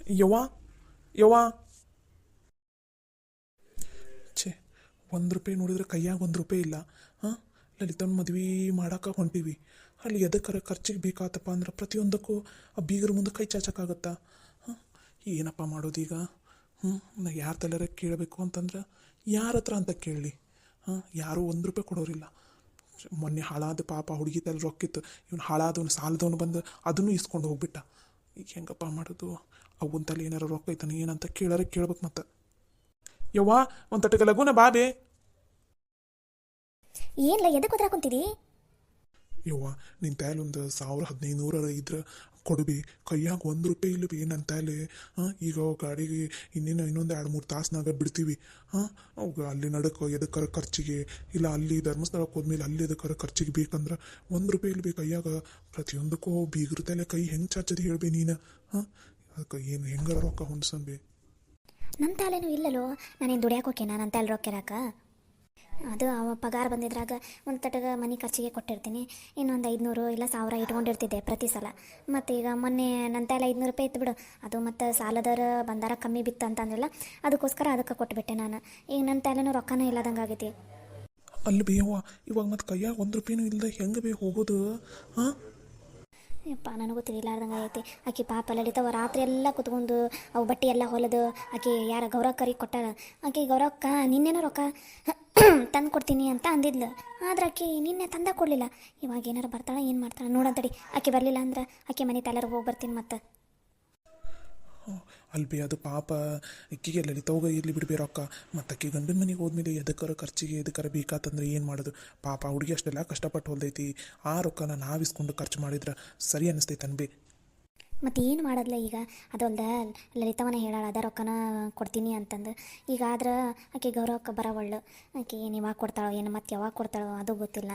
ಯವ್ವ ಯವ್ವ ಛೇ, 1 ರೂಪಾಯಿ ನೋಡಿದ್ರೆ ಕೈಯಾಗ 1 ರೂಪಾಯಿ ಇಲ್ಲ. ಹಾಂ, ಲಲಿತನ ಮದ್ವೆ ಮಾಡಕ್ಕೆ ಹೊಂಟೀವಿ. ಅಲ್ಲಿ ಎದಕ್ಕರ ಖರ್ಚಿಗೆ ಬೇಕಾತಪ್ಪ ಅಂದ್ರೆ ಪ್ರತಿಯೊಂದಕ್ಕೂ ಆ ಬೀಗರ ಮುಂದೆ ಕೈ ಚಾಚಕ್ಕಾಗತ್ತಾ? ಹಾಂ, ಏನಪ್ಪ ಮಾಡೋದೀಗ? ನಾ ಯಾರ ತಲೆಯಾರ ಕೇಳಬೇಕು ಅಂತಂದ್ರೆ ಯಾರ ಹತ್ರ ಅಂತ ಕೇಳಲಿ? ಹಾಂ, ಯಾರೂ 1 ರೂಪಾಯಿ ಕೊಡೋರಿಲ್ಲ. ಮೊನ್ನೆ ಹಾಳಾದ ಪಾಪ ಹುಡುಗಿ ತಲೆ ರೊಕ್ಕಿತ್ತು, ಇವನು ಹಾಳಾದವನು ಸಾಲದವನು ಬಂದು ಅದನ್ನು ಇಸ್ಕೊಂಡು ಹೋಗ್ಬಿಟ್ಟ. ಈಗ ಹೆಂಗಪ್ಪ ಮಾಡೋದು? ಅವನ ತಲೆ ಏನಾರು ರೊಕ್ಕ ಐತಾನೆ ಏನಂತ ಕೇಳಾರೆ ಕೇಳ್ಬೇಕು ಮತ್ತೆ. ಯವ್ವ, ಒಂದು ತಟ್ಟೆ ಲಗುನ ಬಾಬೆ. ಏನ್ಲ ಎದಕ್ಕೆ ಕುಂತಿದಿ? ಯವ್ವ, ನಿನ್ನ ತಲೆ ಒಂದು 1000-1500 ಇದ್ರೆ ಕೊಡ್ಬಿ. ಕೈಯಾಗ 1 ರೂಪಾಯಿ ಇಲ್ಲ ಬಿ ನನ್ನ ತಲೆ. ಹಾಂ, ಈಗ ಗಾಡಿಗೆ ಇನ್ನೊಂದು 2-3 ತಾಸ್ನಾಗ ಬಿಡ್ತೀವಿ. ಹಾಂ, ಅವಾಗ ಅಲ್ಲಿ ನಡಕ್ಕೆ ಎದಕ್ಕಾರ ಖರ್ಚಿಗೆ, ಇಲ್ಲ ಅಲ್ಲಿ ಧರ್ಮಸ್ಥಳಕ್ಕೆ ಹೋದ್ಮೇಲೆ ಅಲ್ಲಿ ಎದಕ್ಕಾರ ಖರ್ಚಿಗೆ ಬೇಕಂದ್ರೆ 1 ರೂಪಾಯಿ ಇಲ್ಲ ಬಿ ಕೈಯಾಗ. ಪ್ರತಿಯೊಂದಕ್ಕೂ ಬೀಗ್ರ ತಲೆ ಕೈ ಹೆಂಗೆ ಚಾಚದಿ ಹೇಳ್ಬಿ ನೀನು? ಹಾಂ, ಅದಕ್ಕೆ ಏನು ಹೆಂಗಾರ ರೊಕ್ಕ ಹೊಂದ್ಸನ್ಬಿ. ನನ್ನ ತಾಲೇನು ಇಲ್ಲಲೋ, ನಾನೇನು ದುಡಿಯಾಕೆ ಹೋಕೇನ ನನ್ನ ತಾಲೆ ರೊಕ್ಕಿರಾಕ? ಅದು ಅವ ಪಗಾರ ಬಂದಿದ್ರಾಗ ಒಂದು ತಟಗ ಮನೆ ಖರ್ಚಿಗೆ ಕೊಟ್ಟಿರ್ತೀನಿ, ಇನ್ನೊಂದು 500 ಇಲ್ಲ 1000 ಇಟ್ಕೊಂಡಿರ್ತಿದ್ದೆ ಪ್ರತಿ ಸಲ. ಮತ್ತು ಈಗ ಮೊನ್ನೆ ನನ್ನ ತಾಲೆ 500 ರೂಪಾಯಿ ಇತ್ತು ಬಿಡು, ಅದು ಮತ್ತು ಸಾಲದರ ಬಂದಾರ ಕಮ್ಮಿ ಬಿತ್ತು ಅಂತಂದ್ರಲ್ಲ, ಅದಕ್ಕೋಸ್ಕರ ಅದಕ್ಕೆ ಕೊಟ್ಬಿಟ್ಟೆ ನಾನು. ಈಗ ನನ್ನ ತಾಲೇನೂ ರೊಕ್ಕನೂ ಇಲ್ಲದಂಗೆ ಆಗೈತಿ. ಅಲ್ಲಿ ಬೇಯವ್ವ, ಇವಾಗ ಮತ್ತೆ ಕೈಯಾಗ 1 ರೂಪಾಯಿನೂ ಇಲ್ಲದೆ ಹೆಂಗೆ ಬೇ ಹೋಗೋದು? ಹಾಂ, ಯಪ್ಪ, ನನಗೂ ತಿಳಿಲಾರ್ದಂಗೆ ಆಗೈತಿ. ಆಕೆ ಪಾಪ ಲಲಿತವ ರಾತ್ರಿ ಎಲ್ಲ ಕುತ್ಕೊಂಡು ಅವು ಬಟ್ಟೆ ಎಲ್ಲ ಹೊಲದು ಆಕೆ ಯಾರ ಗೌರವ ಕರಿ ಕೊಟ್ಟಾಳ. ಆಕೆ ಗೌರವಕ್ಕ ನಿನ್ನೆನೋ ರೊಕ್ಕ ತಂದು ಕೊಡ್ತೀನಿ ಅಂತ ಅಂದಿದ್ಲು, ಆದ್ರೆ ಆಕೆ ನಿನ್ನೆ ತಂದ ಕೊಡಲಿಲ್ಲ. ಇವಾಗ ಏನಾರು ಬರ್ತಾಳೆ ಏನು ಮಾಡ್ತಾಳೆ ನೋಡಂತಡಿ. ಆಕೆ ಬರಲಿಲ್ಲ ಅಂದ್ರೆ ಆಕೆ ಮನೆ ತಲೆಯವ್ರಿಗೆ ಹೋಗಿ ಬರ್ತೀನಿ ಮತ್ತೆ. ಅಲ್ಲಿ ಬಿ ಅದು ಪಾಪ ಇಕ್ಕಿಗೆ ಲಲಿತವಾಗ ಇರಲಿ ಬಿಡ್ಬೇ ರೊಕ್ಕ. ಮತ್ತು ಅಕ್ಕಿ ಗಂಡನ ಮನೆಗೆ ಹೋದ್ಮೇಲೆ ಎದಕ್ಕಾರ ಖರ್ಚಿಗೆ ಎದಕ್ಕಾರ ಬೇಕಾತಂದ್ರೆ ಏನು ಮಾಡೋದು? ಪಾಪ ಹುಡುಗಿ ಅಷ್ಟೆಲ್ಲ ಕಷ್ಟಪಟ್ಟು ಹೊಲ್ದೈತಿ. ಆ ರೊಕ್ಕನ ನಾವು ಇಸ್ಕೊಂಡು ಖರ್ಚು ಮಾಡಿದ್ರೆ ಸರಿ ಅನ್ನಿಸ್ತೈತೆ ಅನ್ಬಿ. ಮತ್ತು ಏನು ಮಾಡೋದ್ಲ ಈಗ? ಅದೊಲ್ದ ಲಲಿತವನ ಹೇಳಾಳ ಅದ ರೊಕ್ಕನ ಕೊಡ್ತೀನಿ ಅಂತಂದು. ಈಗ ಆದ್ರೆ ಆಕೆ ಗೌರವಕ್ಕೆ ಬರೋವಳ್ಳು. ಆಕೆ ಏನು ಇವಾಗ ಕೊಡ್ತಾಳೋ ಏನು ಮತ್ತೆ ಯಾವಾಗ ಕೊಡ್ತಾಳೋ ಅದು ಗೊತ್ತಿಲ್ಲ.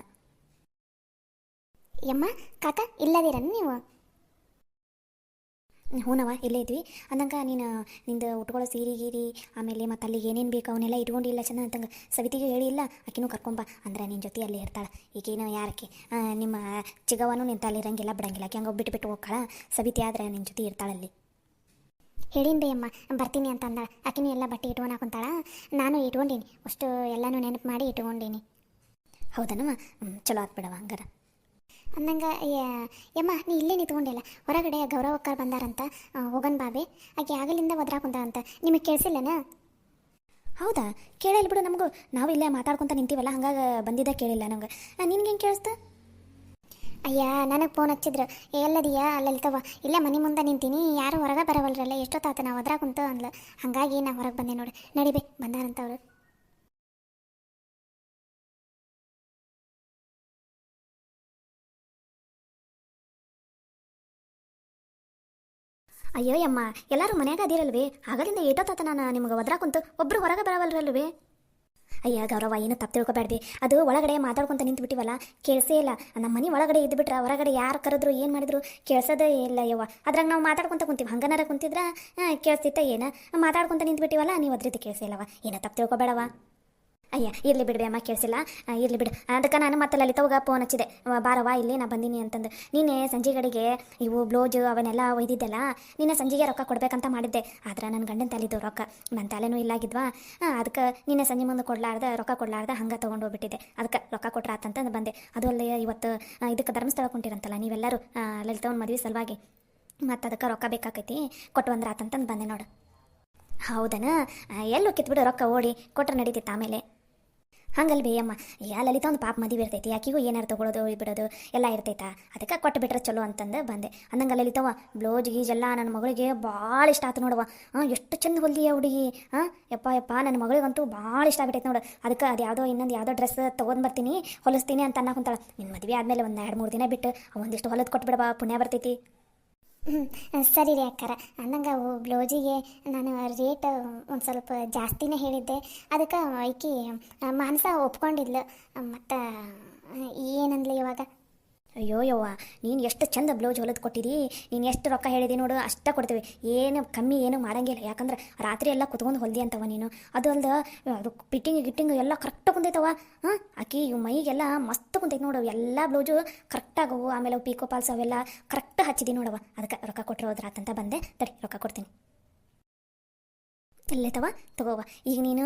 ಯಮ್ಮ ಕಾಕ ಇಲ್ಲದಿರ ನೀವು? ಹೂನವ ಇಲ್ಲೇ ಇದ್ವಿ ಅಂದಂಗೆ. ನಿಂದು ಉಟ್ಕೊಳ್ಳೋ ಸೀರೆ ಗೀರಿ ಆಮೇಲೆ ಮತ್ತು ಅಲ್ಲಿಗೆ ಏನೇನು ಬೇಕು ಅವನ್ನೆಲ್ಲ ಇಟ್ಕೊಂಡಿಲ್ಲ ಚೆಂದ ಅಂತಂಗೆ ಸವಿತಿಗೆ ಹೇಳಿಲ್ಲ. ಆಕಿನೂ ಕರ್ಕೊಂಬ ಅಂದ್ರೆ ನಿನ್ನ ಜೊತೆ ಅಲ್ಲಿ ಇರ್ತಾಳೆ. ಈಗೇನು ಯಾರಕ್ಕೆ ನಿಮ್ಮ ಚಿಗವನು ನಿಂತ ಅಲ್ಲಿ ಇರಂಗಿಲ್ಲ ಬಿಡಂಗಿಲ್ಲ. ಆಕೆ ಹಂಗೆ ಬಿಟ್ಟು ಹೋಗ್ತಾಳ. ಸವಿತಿ ಆದರೆ ನಿನ್ನ ಜೊತೆ ಇರ್ತಾಳಲ್ಲಿ. ಹೇಳಿನ್ರಿ ಅಮ್ಮ ಬರ್ತೀನಿ ಅಂತ ಅಂದಾಳ. ಆಕಿನೂ ಎಲ್ಲ ಬಟ್ಟೆ ಇಟ್ಕೊಂಡು ಹಾಕೊಂತಾಳ, ನಾನು ಇಟ್ಕೊಂಡೀನಿ ಅಷ್ಟು ಎಲ್ಲನೂ ನೆನಪು ಮಾಡಿ ಇಟ್ಕೊಂಡೀನಿ. ಹೌದನಮ್ಮ? ಚಲೋ ಆತ್ ಬಿಡವ ಹಂಗಾರ. ಅಂದಂಗೆ ಯಮ್ಮ ನೀ ಇಲ್ಲೇ ನಿಂತ್ಕೊಂಡಿಲ್ಲ, ಹೊರಗಡೆ ಗೌರವಕ್ಕರ್ ಬಂದಾರಂತ, ಹೋಗನ್ ಬಾಬೆ. ಆಕೆ ಆಗಲಿಂದ ಒದ್ರಾಕೊಂಡ ಅಂತ ನಿಮಗೆ ಕೇಳಿಸಿಲ್ಲನ? ಹೌದಾ? ಕೇಳಿಲ್ಲ ಬಿಡು ನಮಗೂ, ನಾವು ಇಲ್ಲೇ ಮಾತಾಡ್ಕೊತ ನಿಂತೀವಲ್ಲ ಹಂಗಾಗಿ ಬಂದಿದ್ದ ಕೇಳಿಲ್ಲ ನಮ್ಗೆ. ನಿನ್ಗೆ ಹೆಂಗೆ ಕೇಳಿಸ್ತ? ಅಯ್ಯ ನನಗೆ ಫೋನ್ ಹಚ್ಚಿದ್ರು, ಎಲ್ಲದಿಯಾ ಅಲ್ಲಲ್ತವ ಇಲ್ಲೇ ಮನೆ ಮುಂದೆ ನಿಂತೀನಿ, ಯಾರು ಹೊರಗೆ ಬರವಲ್ರಲ್ಲ, ಎಷ್ಟೊತ್ತಾತ ನಾವು ಒದ್ರಾ ಕುಂತು ಅಂದ್ಲು. ಹಾಗಾಗಿ ನಾ ಹೊರಗೆ ಬಂದೆ ನೋಡಿ. ನಡಿಬೆ ಬಂದಾರಂತವ್ರು. ಅಯ್ಯೋ ಅಮ್ಮ, ಎಲ್ಲರೂ ಮನ್ಯಾಗ ಅದಿರಲ್ವೇ? ಆಗಲಿಂದ ಏಟೋತಾತ ನಾನು ನಿಮ್ಗೆ ಒದ್ರಾ ಕುಂತು ಒಬ್ಬರು ಹೊರಗೆ ಬರವಲ್ರಲ್ವೇ? ಅಯ್ಯ ಗೌರವ, ಏನು ತಪ್ಪು ತಿಳ್ಕೊಬೇಡ್ರಿ. ಅದು ಒಳಗಡೆ ಮಾತಾಡ್ಕೊತ ನಿಂತು ಬಿಟ್ಟಿವಲ್ಲ, ಕೇಳಿಸೇ ಇಲ್ಲ. ನಮ್ಮ ಮನೆ ಒಳಗಡೆ ಇದ್ದು ಬಿಟ್ರೆ ಹೊರಗಡೆ ಯಾರು ಕರೆದ್ರು ಏನು ಮಾಡಿದ್ರು ಕೇಳಿಸೋದೇ ಇಲ್ಲ ಯವ್ವ. ಅದ್ರಾಗ ನಾವು ಮಾತಾಡ್ಕೊತ ಕುಂತೀವಿ, ಹಂಗನಾರ ಕುಂತಿದ್ರೆ ಕೇಳಿಸ್ತಿತ್ತ ಏನು? ಮಾತಾಡ್ಕೊತ ನಿಂತು ಬಿಟ್ಟಿವಲ್ಲ, ನೀವು ಅದ್ರದ್ದು ಕೇಳಿಸೇ ಇಲ್ಲವ. ಏನೋ ತಪ್ಪು ತಿಳ್ಕೊಬೇಡವ. ಅಯ್ಯ ಇರಲಿ ಬಿಡ್ರಿ ಅಮ್ಮ, ಕೇಳಿಸಿಲ್ಲ, ಇರಲಿ ಬಿಡು. ಅದಕ್ಕೆ ನಾನು ಮತ್ತೆ ಲಲಿತವಾಗ ಫೋನ್ ಹಚ್ಚಿದೆ, ಬಾರವಾ ಇಲ್ಲಿ ನಾ ಬಂದೀನಿ ಅಂತಂದು. ನೀನೇ ಸಂಜೆ ಗಡಿಗೆ ಇವು ಬ್ಲೌಜು ಅವನ್ನೆಲ್ಲ ಒಯ್ದಿದ್ದೆಲ್ಲ, ನಿನ್ನೆ ಸಂಜೆಗೆ ರೊಕ್ಕ ಕೊಡ್ಬೇಕಂತ ಮಾಡಿದ್ದೆ. ಆದ್ರೆ ನನ್ನ ಗಂಡನ ತಲೆದು ರೊಕ್ಕ, ನನ್ನ ತಲೆನೂ ಇಲ್ಲಾಗಿದ್ವಾ. ಅದಕ್ಕೆ ನಿನ್ನೆ ಸಂಜೆ ಮುಂದೆ ಕೊಡ್ಲಾರ್ದ ರೊಕ್ಕ ಕೊಡ್ಲಾರ್ದ ಹಂಗೆ ತೊಗೊಂಡು ಹೋಗ್ಬಿಟ್ಟಿದ್ದೆ. ಅದಕ್ಕೆ ರೊಕ್ಕ ಕೊಟ್ರ ಅಂತಂದು ಬಂದೆ. ಅದು ಅಲ್ಲೇ ಇವತ್ತು ಇದಕ್ಕೆ ಧರ್ಮಸ್ಥಳಕ್ಕೆ ಹೊಂಟಿರಂತಲ್ಲ ನೀವೆಲ್ಲರೂ, ಲಲಿತವನ ಮದುವೆ ಸಲುವಾಗಿ, ಮತ್ತು ಅದಕ್ಕೆ ರೊಕ್ಕ ಬೇಕಾಕೈತಿ, ಕೊಟ್ಟು ಬಂದ್ರ ಆತಂತಂದು ಬಂದೆ ನೋಡು. ಹೌದನ? ಎಲ್ಲಿ ಹೋಗಿತ್ತು ಬಿಡು ರೊಕ್ಕ, ಓಡಿ ಕೊಟ್ರೆ ನಡೀತಿತ್ತು ಆಮೇಲೆ. ಹಂಗಲ್ ಬೇಯಮ್ಮ, ಯಾ ಲಲಿತ ಒಂದು ಪಾಪ ಮದುವೆ ಇರ್ತೈತಿ, ಆಕಿಗೂ ಏನಾರು ತೊಗೊಳೋದು ಬಿಡೋದು ಎಲ್ಲ ಇರ್ತೈತಾ, ಅದಕ್ಕೆ ಕೊಟ್ಟು ಬಿಟ್ರೆ ಚಲೋ ಅಂತಂದು ಬಂದೆ. ಅಂದಂಗೆ ಲಲಿತವ ಬ್ಲೌಸ್ ಗೀಜೆಲ್ಲ ನನ್ನ ಮಗಳಿಗೆ ಭಾಳ ಇಷ್ಟ ಆಯ್ತು ನೋಡವ. ಎಷ್ಟು ಚಂದ ಹೊಲ್ದಿಯ ಹುಡುಗಿ. ಯಪ್ಪ ನನ್ನ ಮಗಳಿಗಂತೂ ಭಾಳ ಇಷ್ಟ ಆಗ್ಬಿಟ್ಟೈತೆ ನೋಡು. ಅದಕ್ಕೆ ಅದು ಇನ್ನೊಂದು ಯಾವುದೋ ಡ್ರೆಸ್ ತೊಗೊಂಡು ಬರ್ತೀನಿ, ಹೊಲಿಸ್ತೀನಿ ಅಂತ ಅನ್ನಕೊಂತಾಳೆ. ನಿನ್ನ ಮದುವೆ ಆದಮೇಲೆ ಒಂದು 2-3 ದಿನ ಬಿಟ್ಟು ಒಂದಿಷ್ಟು ಹೊಲದು ಕೊಟ್ಬಿಡವಾ, ಪುಣ್ಯ ಬರ್ತೈತಿ. ಸರಿ ರೀ ಅಕ್ಕಾರ. ಅಂದಂಗೆ ಅವು ಬ್ಲೌಸಿಗೆ ನಾನು ರೇಟ್ ಒಂದು ಸ್ವಲ್ಪ ಜಾಸ್ತಿನೇ ಹೇಳಿದ್ದೆ. ಅದಕ್ಕೆ ಈಕಿ ಮಾನಸ ಒಪ್ಕೊಂಡಿದ್ಲು. ಮತ್ತು ಏನಂದ್ಲಿ ಇವಾಗ? ಅಯ್ಯೋ ಯವ್ವ, ನೀನು ಎಷ್ಟು ಚಂದ ಬ್ಲೌಸ್ ಹೊಲದು ಕೊಟ್ಟಿದ್ದೀ, ನೀನು ಎಷ್ಟು ರೊಕ್ಕ ಹೇಳಿದಿ ನೋಡು ಅಷ್ಟೇ ಕೊಡ್ತೀವಿ, ಏನು ಕಮ್ಮಿ ಏನು ಮಾಡೋಂಗಿಲ್ಲ. ಯಾಕಂದ್ರೆ ರಾತ್ರಿ ಎಲ್ಲ ಕುತ್ಕೊಂಡು ಹೊಲ್ದಿ ಅಂತವ ನೀನು. ಅದು ಅಲ್ದ ಅದು ಗಿಟ್ಟಿಂಗ್ ಎಲ್ಲ ಕರೆಕ್ಟಾಗಿ ಕುಂತೈತವ. ಆಕಿ ಮೈಗೆಲ್ಲ ಮಸ್ತ್ ಕುಂತೈತೆ ನೋಡು, ಎಲ್ಲ ಬ್ಲೌಸು ಕರೆಕ್ಟಾಗವು. ಆಮೇಲೆ ಅವು ಪೀಕೋ ಪಾಲ್ಸ್ ಅವೆಲ್ಲ ಕರೆಕ್ಟ್ ಹಚ್ಚಿದಿ ನೋಡವ. ಅದಕ್ಕೆ ರೊಕ್ಕ ಕೊಟ್ಟರೆ ಹೋದ್ರಾತಂತ ಬಂದೆ. ತಡಿ ರೊಕ್ಕ ಕೊಡ್ತೀನಿ. ಇಲ್ಲೈತವ ತಗೋವ. ಈಗ ನೀನು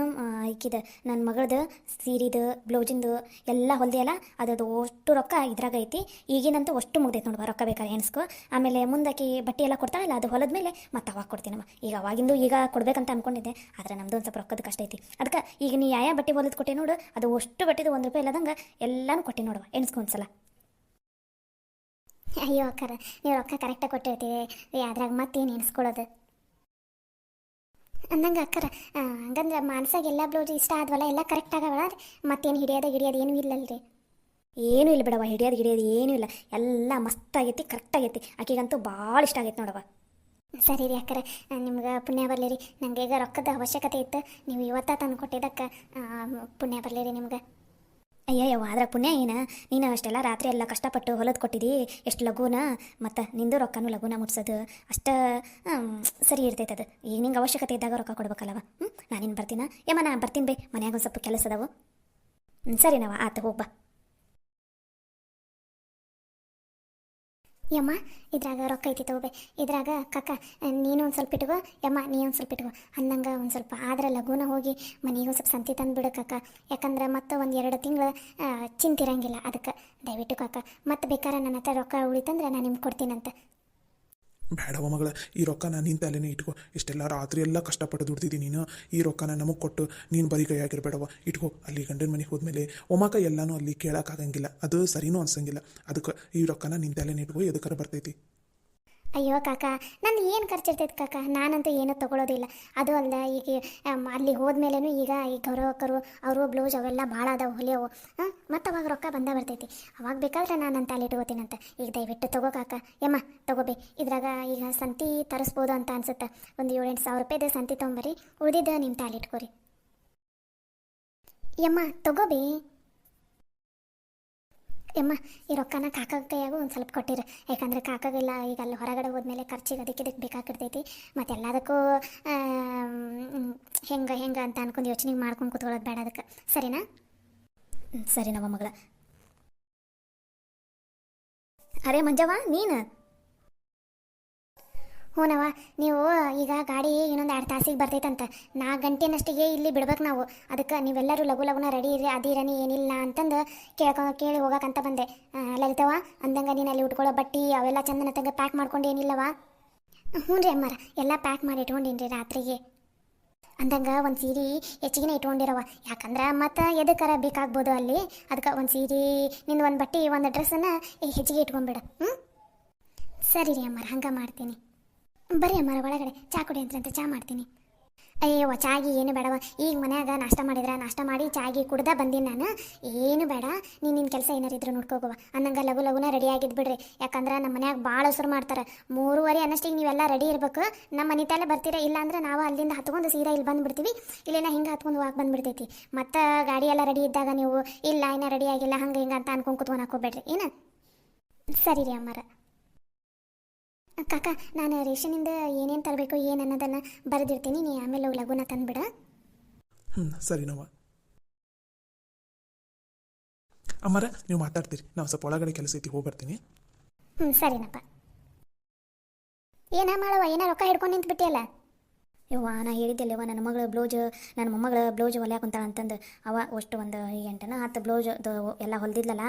ಈಕಿದ ನನ್ನ ಮಗಳದು ಸೀರಿದು ಬ್ಲೌಜಿಂದು ಎಲ್ಲ ಹೊಲ್ದೆಯಲ್ಲ ಅದದು ಅಷ್ಟು ರೊಕ್ಕ ಇದ್ರಾಗ ಐತಿ. ಈಗಿನಂತೂ ಅಷ್ಟು ಮುಗ್ದೈತೆ ನೋಡುವ, ರೊಕ್ಕ ಬೇಕಾದ್ರೆ ಎಣಿಸ್ಕೊ. ಆಮೇಲೆ ಮುಂದಾಕಿ ಬಟ್ಟೆ ಎಲ್ಲ ಕೊಡ್ತಾಳಲ್ಲ ಅದು ಹೊಲದ ಮೇಲೆ ಮತ್ತೆ ಅವಾಗ ಕೊಡ್ತೀನಮ್ಮ. ಈಗ ಅವಾಗಿಂದು ಈಗ ಕೊಡ್ಬೇಕಂತ ಅನ್ಕೊಂಡಿದ್ದೆ, ಆದರೆ ನಮ್ದು ಒಂದು ಸ್ವಲ್ಪ ರೊಕ್ಕದ ಕಷ್ಟ ಐತಿ. ಅದಕ್ಕೆ ಈಗ ನೀ ಯಾವ ಬಟ್ಟೆ ಹೊಲದ ಕೊಟ್ಟೆ ನೋಡು, ಅದು ಅಷ್ಟು ಬಟ್ಟೆದು 1 ರೂಪಾಯಿ ಇಲ್ಲದಂಗೆ ಎಲ್ಲನೂ ಕೊಟ್ಟೆ ನೋಡುವ, ಎಣಿಸ್ಕೊ ಒಂದ್ಸಲ. ಅಯ್ಯೋ ಅಕ್ಕರ, ನೀವು ರೊಕ್ಕ ಕರೆಕ್ಟಾಗಿ ಕೊಟ್ಟಿರ್ತೀವಿ, ಅದ್ರಾಗ ಮತ್ತೇನು ಎಣಿಸ್ಕೊಳ್ಳೋದು ಅಂದಂಗೆ ಅಕ್ಕರ. ಹಂಗಂದ್ರೆ ಮಾನಸಾಗೆಲ್ಲ ಬ್ಲೌಸ್ ಇಷ್ಟ ಆದ್ವಲ್ಲ, ಎಲ್ಲ ಕರೆಕ್ಟ್ ಆಗವಲ್ಲ, ಮತ್ತೇನು ಹಿಡಿಯೋದು ಏನೂ ಇಲ್ಲಲ್ರಿ? ಏನೂ ಇಲ್ಲ ಬಿಡವ, ಹಿಡಿಯೋದು ಏನೂ ಇಲ್ಲ, ಎಲ್ಲ ಮಸ್ತ್ ಆಗೈತಿ, ಕರೆಕ್ಟ್ ಆಗೈತಿ. ಆಕೆಗಂತೂ ಭಾಳ ಇಷ್ಟ ಆಗೈತೆ ನೋಡವ. ಸರಿ ರೀ ಅಕ್ಕರ, ನಿಮ್ಗೆ ಪುಣ್ಯ ಬರಲಿ ರೀ. ನನಗೆ ಈಗ ರೊಕ್ಕದ ಅವಶ್ಯಕತೆ ಇತ್ತು, ನೀವು ಇವತ್ತ ತಂದು ಕೊಟ್ಟಿದ್ದಕ್ಕೆ ಪುಣ್ಯ ಬರಲಿ ರೀ ನಿಮ್ಗೆ. ಅಯ್ಯಯ್ಯವ, ಅದ್ರ ಪುಣ್ಯ ಏನು? ನೀನು ಅಷ್ಟೆಲ್ಲ ರಾತ್ರಿ ಎಲ್ಲ ಕಷ್ಟಪಟ್ಟು ಹೊಲದು ಕೊಟ್ಟಿದ್ದಿ, ಎಷ್ಟು ಲಘುನ, ಮತ್ತು ನಿಂದು ರೊಕ್ಕನೂ ಲಘುನ ಮುಟ್ಸೋದು ಅಷ್ಟು ಸರಿ ಇರ್ತೈತೆ ಅದು. ಈಗ ನಿಂಗೆ ಅವಶ್ಯಕತೆ ಇದ್ದಾಗ ರೊಕ್ಕ ಕೊಡ್ಬೇಕಲ್ಲವ. ನಾನಿನ್ನು ಬರ್ತೀನ ಯಮ್ಮ, ನಾ ಬರ್ತೀನಿ ಬೇ, ಮನ್ಯಾಗ ಒಂದು ಸ್ವಲ್ಪ ಕೆಲಸ ಅದಾವು. ಸರಿ ನಾವ, ಆತ ಹೋಗ್ಬಾ. ಯಮ್ಮ ಇದ್ರಾಗ ರೊಕ್ಕ ಐತಿ ತಗೋಬೇ. ಇದ್ರಾಗ ಕಕ್ಕ ನೀನು ಒಂದು ಸ್ವಲ್ಪ ಇಟ್ಕೋ, ಯಮ್ಮ ನೀ ಒಂದು ಸ್ವಲ್ಪ ಇಟ್ಕೋ. ಅಂದಂಗೆ ಒಂದು ಸ್ವಲ್ಪ ಆದ್ರೆ ಲಘುನ ಹೋಗಿ ಮನೆಗೆ ಒಂದು ಸ್ವಲ್ಪ ಸಂತಿ ತಂದು ಬಿಡು ಕಕ್ಕ. ಯಾಕಂದ್ರೆ ಮತ್ತೆ 1-2 ತಿಂಗಳು ಚಿಂತಿರಂಗಿಲ್ಲ, ಅದಕ್ಕೆ ದಯವಿಟ್ಟು ಕಕ್ಕ. ಮತ್ತೆ ಬೇಕಾದ್ರೆ ನನ್ನ ಹತ್ರ ರೊಕ್ಕ ಉಳಿತಂದ್ರೆ ನಾನು ನಿಮ್ಗೆ ಕೊಡ್ತೀನಂತ. ಬೇಡವ ಮಗಳ, ಈ ರೊಕ್ಕನ ನಿನ್ನ ತಲೆನೇ ಇಟ್ಕೋ. ಇಷ್ಟೆಲ್ಲ ರಾತ್ರಿ ಎಲ್ಲ ಕಷ್ಟಪಟ್ಟು ದುಡ್ದಿದ್ದೀನಿ ನೀನು, ಈ ರೊಕ್ಕನ ನಮಗೆ ಕೊಟ್ಟು ನೀನು ಬರೀ ಕೈಯಾಗಿರ್ಬೇಡವ, ಇಟ್ಕೋ. ಅಲ್ಲಿ ಗಂಡನ ಮನೆಗೆ ಹೋದ್ಮೇಲೆ ಒಮ್ಮಕ ಎಲ್ಲನೂ ಅಲ್ಲಿ ಕೇಳೋಕ್ಕಾಗಂಗಿಲ್ಲ, ಅದು ಸರಿನೂ ಅನ್ಸಂಗಿಲ್ಲ. ಅದಕ್ಕೆ ಈ ರೊಕ್ಕನ ನಿನ್ನ ತಲೆನೇ ಇಟ್ಕೋ, ಎದಕ್ಕಾರ ಬರ್ತೈತಿ. ಅಯ್ಯೋ ಕಾಕ, ನಂದು ಏನು ಖರ್ಚಿರ್ತೈತೆ ಕಾಕ, ನಾನಂತೂ ಏನೂ ತೊಗೊಳೋದಿಲ್ಲ. ಅದು ಅಲ್ಲ, ಈಗ ಅಲ್ಲಿ ಹೋದ್ಮೇಲೆನೂ ಈಗ ಈ ಗೌರವಕ್ಕರು ಅವರು ಬ್ಲೌಸ್ ಅವೆಲ್ಲ ಭಾಳ ಅದಾವೆ ಹೊಲಿಯೋವು. ಮತ್ತು ಅವಾಗ ರೊಕ್ಕ ಬರ್ತೈತಿ, ಅವಾಗ ಬೇಕಾದ್ರೆ ನಾನು ನನ್ನ ತಾಲಿ ಇಟ್ಕೋತೀನಂತ. ಈಗ ದಯವಿಟ್ಟು ತಗೋ ಕಾಕ. ಯಮ್ಮ ತಗೋಬೇ. ಇದ್ರಾಗ ಈಗ ಸಂತಿ ತರಿಸ್ಬೋದು ಅಂತ ಅನ್ಸುತ್ತೆ. ಒಂದು 7-8 ಸಾವಿರ ರೂಪಾಯಿದು ಸಂತಿ ತೊಗೊಂಬರಿ, ಉಳಿದಿದ್ದು ನಿಮ್ಮ ತಾಲಿ ಇಟ್ಕೋರಿ. ಯಮ್ಮ ತಗೋಬೇ. ಯಮ್ಮ ಈ ರೊಕ್ಕನ ಕಾಕಾಗ ಕೈಯಾಗೂ ಒಂದು ಸ್ವಲ್ಪ ಕೊಟ್ಟಿರು, ಯಾಕಂದ್ರೆ ಕಾಕಾಗೆಲ್ಲ ಈಗ ಅಲ್ಲಿ ಹೊರಗಡೆ ಹೋದ್ಮೇಲೆ ಖರ್ಚಿಗೆ ಅದಕ್ಕೆ ಬೇಕಾಗಿರ್ತೈತಿ. ಮತ್ತು ಎಲ್ಲದಕ್ಕೂ ಹೆಂಗೆ ಅಂತ ಅನ್ಕೊಂಡು ಯೋಚನೆ ಮಾಡ್ಕೊಂಡು ಕೂತ್ಕೊಳ್ಳೋದು ಬೇಡ, ಅದಕ್ಕೆ ಸರಿನಾ? ಸರಿ ನಮ್ಮ ಮಗಳ. ಅರೆ ಮಂಜವ್ವ, ನೀನು? ಹ್ಞೂನವ, ನೀವು ಈಗ ಗಾಡಿ ಇನ್ನೊಂದು 2 ತಾಸಿಗೆ ಬರ್ತೈತಂತ. 4 ಗಂಟೆನಷ್ಟಿಗೆ ಇಲ್ಲಿ ಬಿಡ್ಬೇಕು ನಾವು. ಅದಕ್ಕೆ ನೀವೆಲ್ಲರೂ ಲಘುನ ರೆಡಿ ಇರಿ, ಅದಿರನಿ ಏನಿಲ್ಲ ಅಂತಂದು ಕೇಳಿ ಹೋಗಕ್ಕಂತ ಬಂದೆ. ಲಲಿತವ, ಅಂದಂಗೆ ನೀನು ಅಲ್ಲಿ ಉಟ್ಕೊಳ್ಳೋ ಬಟ್ಟೆ ಅವೆಲ್ಲ ಚಂದನ ತಂಗ ಪ್ಯಾಕ್ ಮಾಡ್ಕೊಂಡು ಏನಿಲ್ಲವ? ಹ್ಞೂ ರೀ ಅಮ್ಮಾರ, ಎಲ್ಲ ಪ್ಯಾಕ್ ಮಾಡಿ ಇಟ್ಕೊಂಡಿನಿ ರೀ ರಾತ್ರಿಗೆ. ಅಂದಂಗೆ ಒಂದು ಸೀರೆ ಹೆಚ್ಚಿಗೆ ಇಟ್ಕೊಂಡಿರವ, ಯಾಕಂದ್ರೆ ಮತ್ತು ಎದಕ್ಕಾರ ಬೇಕಾಗ್ಬೋದು ಅಲ್ಲಿ. ಅದಕ್ಕೆ ಒಂದು ಸೀರೆ, ನಿಂದು ಒಂದು ಬಟ್ಟೆ, ಒಂದು ಡ್ರೆಸ್ಸನ್ನು ಹೆಚ್ಚಿಗೆ ಇಟ್ಕೊಂಡ್ಬಿಡ. ಸರಿ ರೀ ಅಮ್ಮಾರ, ಹಂಗೆ ಮಾಡ್ತೀನಿ. ಬರ್ರಿ ಅಮ್ಮಾರ ಒಳಗಡೆ ಚಾ ಕುಡಿ ಅಂತ ಚಾ ಮಾಡ್ತೀನಿ. ಅಯ್ಯವ್ವ, ಚಾಗಿ ಏನು ಬೇಡವ. ಈಗ ಮನ್ಯಾಗ ನಾಷ್ಟ ಮಾಡಿ ಚಾಗಿ ಕುಡ್ದ ಬಂದೀನಿ ನಾನು. ಏನು ಬೇಡ, ನಿನ್ನ ಕೆಲಸ ಏನಾರಿದ್ರು ನೋಡ್ಕೋಗುವ. ಅನ್ನಂಗೆ ಲಘುನ ರೆಡಿ ಆಗಿದ್ದು ಬಿಡ್ರಿ. ಯಾಕಂದ್ರೆ ನಮ್ಮ ಮನ್ಯಾಗ ಭಾಳ ಹೆಸರು ಮಾಡ್ತಾರೆ. 3:30 ಅನ್ನಷ್ಟಿಗೆ ನೀವೆಲ್ಲ ರೆಡಿ ಇರಬೇಕು. ನಮ್ಮ ಮನೆ ತಲೆ ಬರ್ತೀರಾ, ಇಲ್ಲ ಅಂದ್ರೆ ನಾವು ಅಲ್ಲಿಂದ ಹತ್ಕೊಂಡು ಸೀದಾ ಇಲ್ಲಿ ಬಂದುಬಿಡ್ತೀವಿ. ಇಲ್ಲೇನ ಹಿಂಗೆ ಹತ್ಕೊಂಡು ಹೋಗಿ ಬಂದುಬಿಡ್ತೈತಿ. ಮತ್ತು ಗಾಡಿ ಎಲ್ಲ ರೆಡಿ ಇದ್ದಾಗ ನೀವು ಇಲ್ಲ ಇನ್ನೂ ರೆಡಿ ಆಗಿಲ್ಲ ಹಂಗೆ ಹಿಂಗೆ ಅಂತ ಅನ್ಕೊಂಡು ಕುತ್ಕೊಂಡು ಹಾಕೋಬೇಡ್ರಿ ಏನು. ಸರಿ ರೀ ಅಮ್ಮಾರ. ಕಾಕ, ನಾನು ರೇಷನಿಂದ ಏನೇನು ತರಬೇಕು ಏನು ಅನ್ನೋದನ್ನು ಬರೆದಿರ್ತೀನಿ, ನೀ ಆಮೇಲೆ ಲಘುನ ತಂದುಬಿಡ. ಸರಿನವ್ವ. ಅಮ್ಮರ, ನೀವು ಮಾತಾಡ್ತೀರಿ, ನಾವು ಸ್ವಲ್ಪ ಒಳಗಡೆ ಕೆಲಸ ಐತಿ, ಹೋಗಿ ಬರ್ತೀನಿ. ಸರಿನಪ್ಪ. ಏನ ಮಾಡವ, ಏನೋ ರೊಕ್ಕ ಹಿಡ್ಕೊಂಡು ನಿಂತ್ಬಿಟ್ಟಿಯಲ್ಲ? ಯವ್ವ, ನಾ ಹೇಳಿದ್ದೆಲ್ಲವ ನನ್ನ ಮೊಮ್ಮಗಳ ಬ್ಲೌಜ್ ಹೊಲ್ಯಾಕ ಕುಂತಾಳ ಅಂತಂದು. ಅವ ಅಷ್ಟು ಒಂದು 8-10 ಬ್ಲೌಜ್ ಎಲ್ಲ ಹೊಲ್ದಿದ್ಲಲ್ಲ.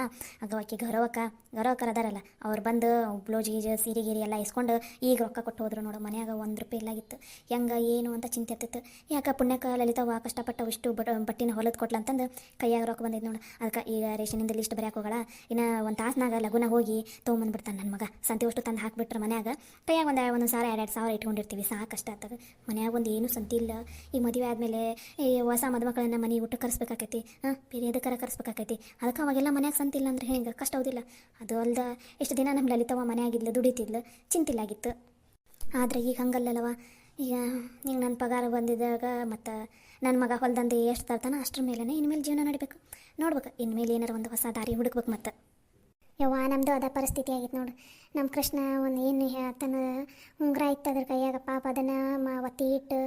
ಆಗ ಆಕೆ ಗೌರವಕ್ಕರ ಅದಾರಲ್ಲ, ಅವ್ರು ಬಂದು ಬ್ಲೌಜ್ ಸೀರೆ ಎಲ್ಲ ಇಸ್ಕೊಂಡು ಈಗ ರೊಕ್ಕ ಕೊಟ್ಟು ಹೋದ್ರು ನೋಡು. ಮನ್ಯಾಗ 1 ರೂಪಾಯಿ ಇಲ್ಲಾಗಿತ್ತು. ಹೆಂಗೆ ಏನು ಅಂತ ಚಿಂತೆ ಆಗ್ತಿತ್ತು. ಯಾಕೆ ಪುಣ್ಯಕ್ಕೆ ಲಲಿತವ ಕಷ್ಟಪಟ್ಟು ಇಷ್ಟು ಬಟ್ಟಿನ ಹೊಲದು ಕೊಟ್ಲ ಅಂತಂದು ಕೈಯಾಗ ರೊಕ್ಕ ಬಂದಿದ್ದು ನೋಡು. ಅದಕ್ಕೆ ಈಗ ರೇಷನಿಂದ ಲಿಸ್ಟ್ ಬರೆಯಕ್ಕೆ ಹೋಗಲ್ಲ, ಇನ್ನು 1 ತಾಸ್ನಾಗ ಲಘುನ ಹೋಗಿ ತೊಗೊಂಬಂದ್ಬಿಡ್ತಾನೆ ನನ್ನ ಮಗ. ಸಂತಿ ಅಷ್ಟು ತಂದು ಹಾಕಿಬಿಟ್ರೆ ಮನ್ಯಾಗ ಕೈಯಾಗ ಒಂದು 1,000-2,000 ಸಾವಿರ ಇಟ್ಕೊಂಡಿರ್ತೀವಿ, ಸಾಕಷ್ಟ ಆಗ್ತದೆ. ಮನ್ಯಾಗ ಒಂದು ಏನು ಸಂತಿ ಇಲ್ಲ. ಈಗ ಮದುವೆ ಆದಮೇಲೆ ಈ ಹೊಸ ಮದುಮಕ್ಕಳನ್ನ ಮನೆ ಊಟ ಕರೆಸ್ಬೇಕಾಕೈತಿ, ಬೇರೆ ಎದಕ್ಕಾರ ಕರೆಸ್ಬೇಕಾಕೈತಿ. ಅದಕ್ಕೆ ಅವಾಗೆಲ್ಲ ಮನ್ಯಾಗ ಸಂತಿ ಇಲ್ಲ ಅಂದ್ರೆ ಹೆಂಗೆ ಕಷ್ಟ ಹೌದಿಲ್ಲ. ಅದು ಅಲ್ದ ಎಷ್ಟು ದಿನ ನಮ್ಮ ಲಲಿತವ ಮನೆಯಾಗಿದ್ಲು, ದುಡಿತಿದ್ಲು, ಚಿಂತಿಲ್ಲಾಗಿತ್ತು. ಆದರೆ ಈಗ ಹಂಗಲ್ಲವ. ಈಗ ನನ್ನ ಪಗಾರ ಬಂದಿದ್ದಾಗ ಮತ್ತು ನನ್ನ ಮಗ ಹೊಲ್ದಂದು ಎಷ್ಟು ತರ್ತಾನೋ ಅಷ್ಟ್ರ ಮೇಲೆ ಇನ್ಮೇಲೆ ಜೀವನ ನಡಿಬೇಕು. ನೋಡ್ಬೇಕು, ಇನ್ಮೇಲೆ ಏನಾರು ಒಂದು ಹೊಸ ದಾರಿ ಹುಡುಕ್ಬೇಕು. ಮತ್ತು ಯವ್ವ, ನಮ್ಮದು ಅದ ಪರಿಸ್ಥಿತಿ ಆಗಿತ್ತು ನೋಡು. ನಮ್ಮ ಕೃಷ್ಣ ಒಂದು ಏನು ತನ್ನ ಉಂಗುರ ಇತ್ತು ಅದ್ರ ಕೈಯಾಗ, ಪಾಪ ಅದನ್ನು ಒತ್ತಿ ಇಟ್ಟು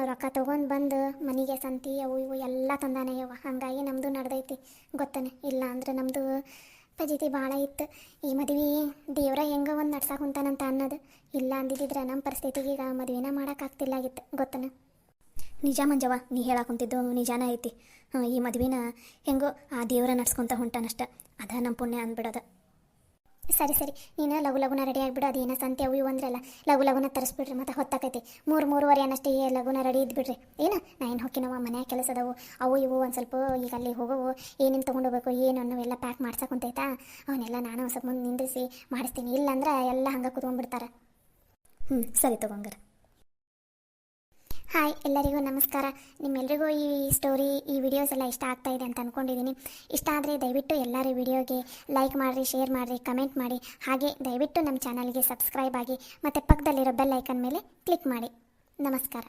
ರೊಕ್ಕ ತೊಗೊಂಡು ಬಂದು ಮನೆಗೆ ಸಂತಿ ಅವು ಇವು ಎಲ್ಲ ತಂದಾನೆ ಯವ್ವ. ಹಾಗಾಗಿ ನಮ್ಮದು ನಡೆದೈತಿ ಗೊತ್ತಾನೆ. ಇಲ್ಲ ಅಂದ್ರೆ ನಮ್ಮದು ಪಜಿತಿ ಭಾಳ ಇತ್ತು. ಈ ಮದುವೆ ದೇವ್ರ ಹೆಂಗೆ ಒಂದು ನಡ್ಸಕ್ಕೆ ಕುಂತಾನಂತ ಅನ್ನೋದು. ಇಲ್ಲ ಅಂದಿದ್ದಿದ್ರೆ ನಮ್ಮ ಪರಿಸ್ಥಿತಿಗೆ ಈಗ ಮದುವೆನ ಮಾಡೋಕ್ಕಾಗ್ತಿಲ್ಲಾಗಿತ್ತು ಗೊತ್ತಾನೆ. ನಿಜ ಮಂಜವ್ವ, ನೀ ಹೇಳಾಕುಂತಿದ್ದು ನಿಜಾನ ಐತಿ. ಈ ಮದ್ವಿನ ಹೆಂಗೋ ಆ ದೇವರ ನಡ್ಸ್ಕೊತ ಹೊಂಟಾನಷ್ಟ, ಅದ ನಮ್ಮ ಪುಣ್ಯ ಅಂದ್ಬಿಡೋದು. ಸರಿ ಸರಿ, ನೀನು ಲಘು ಲಘುನ ರೆಡಿ ಆಗಿಬಿಡು. ಅದೇನೋ ಸಂತೆ ಅವು ಇವು ಅಂದ್ರಲ್ಲ, ಲಘು ಲಘುನ ತರಿಸ್ಬಿಡ್ರಿ, ಮತ್ತು ಹೊತ್ತಾಕೈತಿ. 3-3:30 ಅನ್ನಷ್ಟೇ ಲಘುನ ರೆಡಿ ಇದ್ಬಿಡ್ರಿ. ಏನು ನಾ ಏನು ಹೊಕ್ಕಿನವ, ಮನ್ಯಾಗ ಕೆಲಸ ಅದಾವು, ಅವು ಇವು ಒಂದು ಸ್ವಲ್ಪ ಈಗ ಅಲ್ಲಿ ಹೋಗೋವು, ಏನೇನು ತೊಗೊಂಡೋಗ್ಬೇಕು ಏನು ಅನ್ನೋವೆಲ್ಲ ಪ್ಯಾಕ್ ಮಾಡ್ಸಕ್ಕುಂತೈತಾ, ಅವನ್ನೆಲ್ಲ ನಾನು ಒಂದು ಸ್ವಲ್ಪ ಮುಂದೆ ನಿಂದಿಸಿ ಮಾಡಿಸ್ತೀನಿ. ಇಲ್ಲಾಂದ್ರೆ ಎಲ್ಲ ಹಂಗೆ ಕುತ್ಕೊಂಡ್ಬಿಡ್ತಾರೆ. ಸರಿ ತಗೊಂಗಾರ. ಹಾಯ್, ಎಲ್ಲರಿಗೂ ನಮಸ್ಕಾರ. ನಿಮ್ಮೆಲ್ಲರಿಗೂ ಈ ಸ್ಟೋರಿ, ಈ ವಿಡಿಯೋಸ್ ಎಲ್ಲ ಇಷ್ಟ ಆಗ್ತಾ ಇದೆ ಅಂತ ಅಂದ್ಕೊಂಡಿದ್ದೀನಿ. ಇಷ್ಟ ಆದರೆ ದಯವಿಟ್ಟು ಎಲ್ಲರೂ ವಿಡಿಯೋಗೆ ಲೈಕ್ ಮಾಡಿರಿ, ಶೇರ್ ಮಾಡಿರಿ, ಕಮೆಂಟ್ ಮಾಡಿ. ಹಾಗೆ ದಯವಿಟ್ಟು ನಮ್ಮ ಚಾನಲ್ಗೆ ಸಬ್ಸ್ಕ್ರೈಬ್ ಆಗಿ ಮತ್ತು ಪಕ್ಕದಲ್ಲಿರೋ ಬೆಲ್ ಐಕನ್ ಮೇಲೆ ಕ್ಲಿಕ್ ಮಾಡಿ. ನಮಸ್ಕಾರ.